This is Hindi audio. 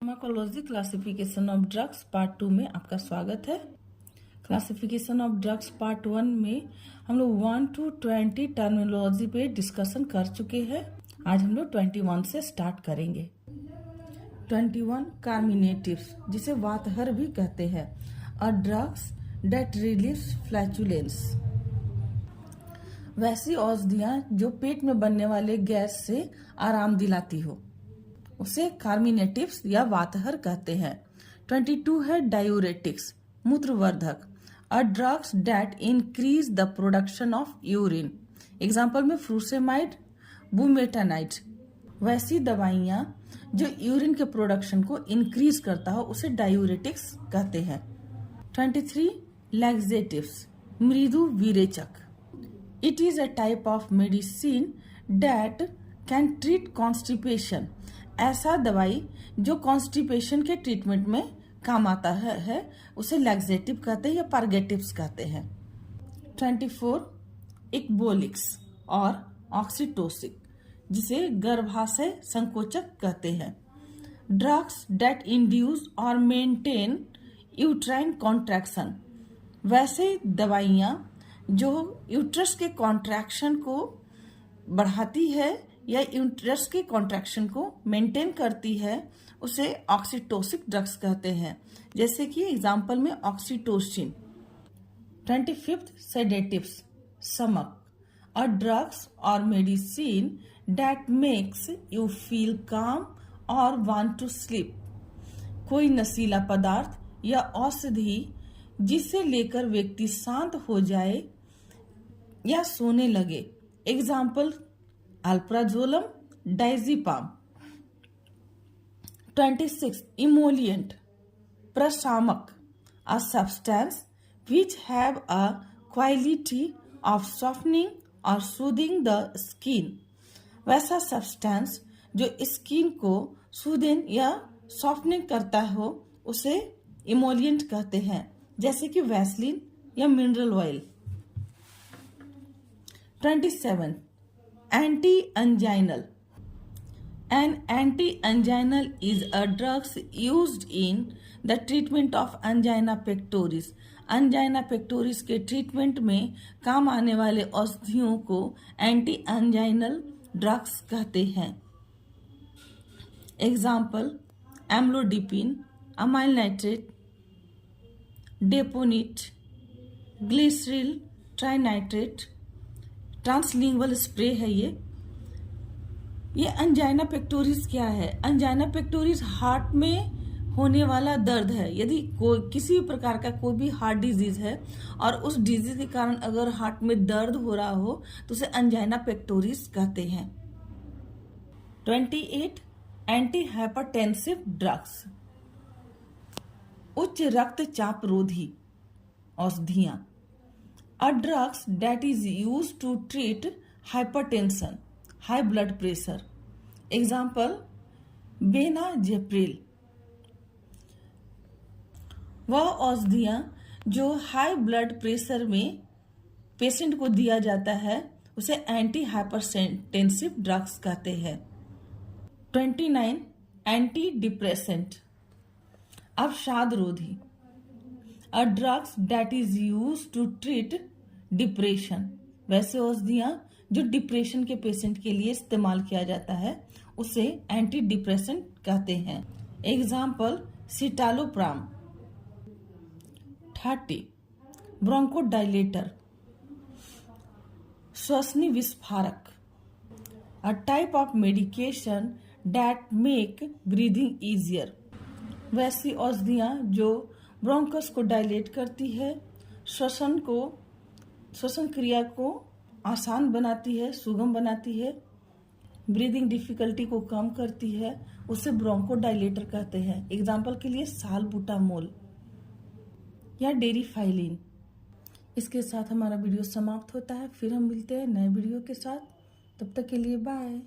Pharmacology classification of drugs part 2 में आपका स्वागत है। क्लासिफिकेशन ऑफ ड्रग्स पार्ट 1 में हम लोग 1 to 20 टर्मिनोलॉजी पे डिस्कशन कर चुके हैं। आज हम लोग 21 से स्टार्ट करेंगे। 21 कार्मिनेटिव्स, जिसे वातहर भी कहते हैं, और ड्रग्स डेट रिलीव्स फ्लैचुलेंस, वैसी औषधियां जो पेट में बनने वाले गैस से आराम दिलाती हो, उसे कार्मिनेटिव्स या वातहर कहते हैं। 22 है डायूरेटिक्स, मूत्रवर्धक, और drugs that increase the production of urine. Example में फ्रूसेमाइड, बुमेटानाइड, वैसी दवाइयां जो यूरिन के प्रोडक्शन को इंक्रीज करता हो उसे डायूरेटिक्स कहते हैं। 23 लैक्सेटिव्स, मृदु विरेचक। It is a type of medicine that can treat constipation, ऐसा दवाई जो कॉन्स्टिपेशन के ट्रीटमेंट में काम आता है उसे लैक्सेटिव कहते हैं या पार्गेटिव्स कहते हैं। 24 इक्बोलिक्स और ऑक्सीटोसिक, जिसे गर्भाशय संकोचक कहते हैं। ड्रग्स डेट इंड्यूस और मेंटेन यूट्राइन कॉन्ट्रैक्शन, वैसे दवाइयां जो यूट्रस के कॉन्ट्रैक्शन को बढ़ाती है या यूट्रस के कॉन्ट्रैक्शन को मेंटेन करती है उसे ऑक्सीटोसिक ड्रग्स कहते हैं, जैसे कि एग्जाम्पल में ऑक्सीटोसिन। 25 सेडेटिव्स, समक, और ड्रग्स और medicine that makes you feel calm और वांट टू स्लीप, कोई नशीला पदार्थ या औषधि जिसे लेकर व्यक्ति शांत हो जाए या सोने लगे। Example alprazolam, diazepam. 26 इमोलिएंट, प्रशामक, a substance which have a quality of softening or soothing the skin, वैसा सब्सटेंस जो स्किन को सूदिंग या सॉफ्टनिंग करता हो उसे इमोलिएंट कहते हैं, जैसे कि वैसलीन या mineral oil. 27 anti-anginal. An anti-anginal is a drugs used in the treatment of angina pectoris. angina pectoris के ट्रीटमेंट में काम आने वाले औषधियों को एंटी एंजाइनल ड्रग्स कहते हैं। Example amlodipine, amyl nitrate, Deponit, glyceryl trinitrate, translingual spray है ये अंजाइना पेक्टोरिस क्या है? अंजाइना पेक्टोरिस हार्ट में होने वाला दर्द है। यदि किसी भी प्रकार का कोई भी हार्ट डिजीज है और उस डिजीज के कारण अगर हार्ट में दर्द हो रहा हो तो उसे अंजाइना पेक्टोरिस कहते हैं। 28 एंटी हाइपरटेंसिव ड्रग्स, उच्च रक्तचाप रोधी औषधियां, A drugs that is used to treat hypertension, high blood pressure. Example, बेनाजेप्रिल, वह औषधियां जो हाई ब्लड प्रेशर में पेशेंट को दिया जाता है उसे एंटी हाइपरटेंसिव ड्रग्स कहते हैं। 29 एंटी डिप्रेसेंट, अवसाद रोधी, A drugs that is used to treat depression, वैसे औषधियां जो डिप्रेशन के पेशेंट के लिए इस्तेमाल किया जाता है उसे एंटी डिप्रेसेंट कहते हैं। Example citalopram. 30 ब्रोंकोडाइलेटर, श्वसनी विस्फारक, a type of medication that make breathing easier, वैसी औषधियां जो ब्रोंकस को डायलेट करती है, श्वसन क्रिया को आसान बनाती है, सुगम बनाती है, ब्रीदिंग डिफिकल्टी को कम करती है, उसे ब्रोंकोडाइलेटर कहते हैं। एग्जाम्पल के लिए सालबुटामोल या डेरिफाइलिन। इसके साथ हमारा वीडियो समाप्त होता है। फिर हम मिलते हैं नए वीडियो के साथ। तब तक के लिए बाय।